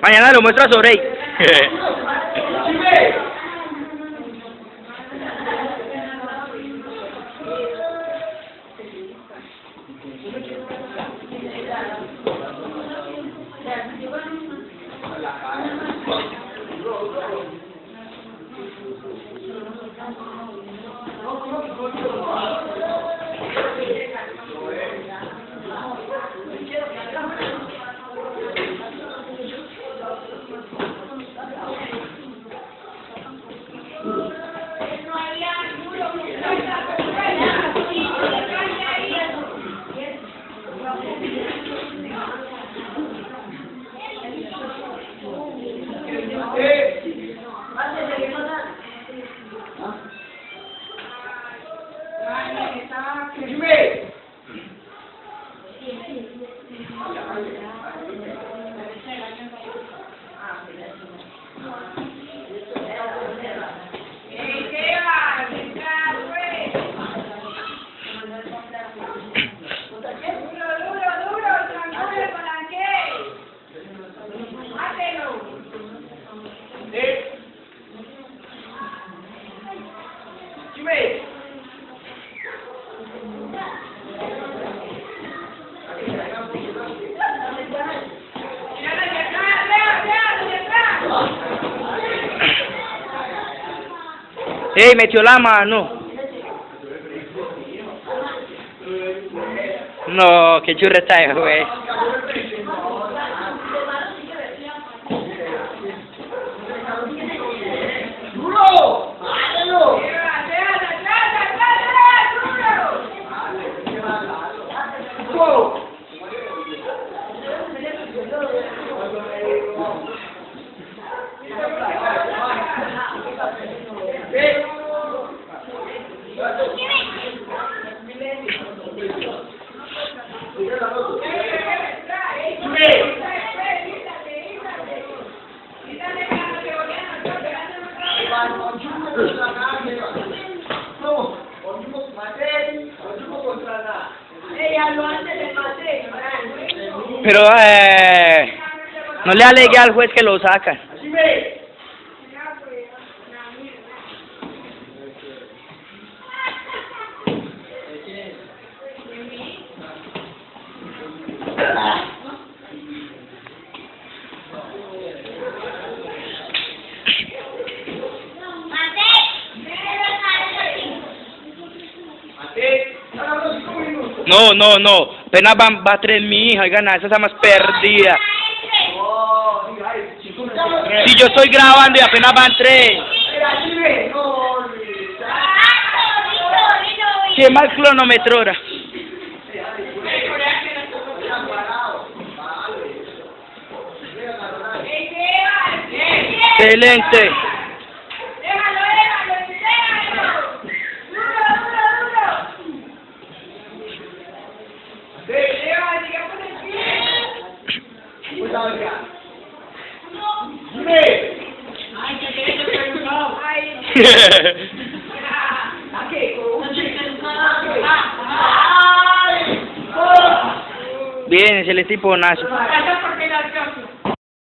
Mañana lo muestro a Sorey. ¡Ey, metió la mano! No, qué churreta es, güey. ¡Duro! ¡Hágalo! Pero no le alegue al juez que lo saca. No, apenas va 3 mi hija, oigan, esa está más perdida. Si yo estoy grabando y apenas van 3. ¿Qué más cronometrora? Excelente. Bien, excelente tipo Nacho.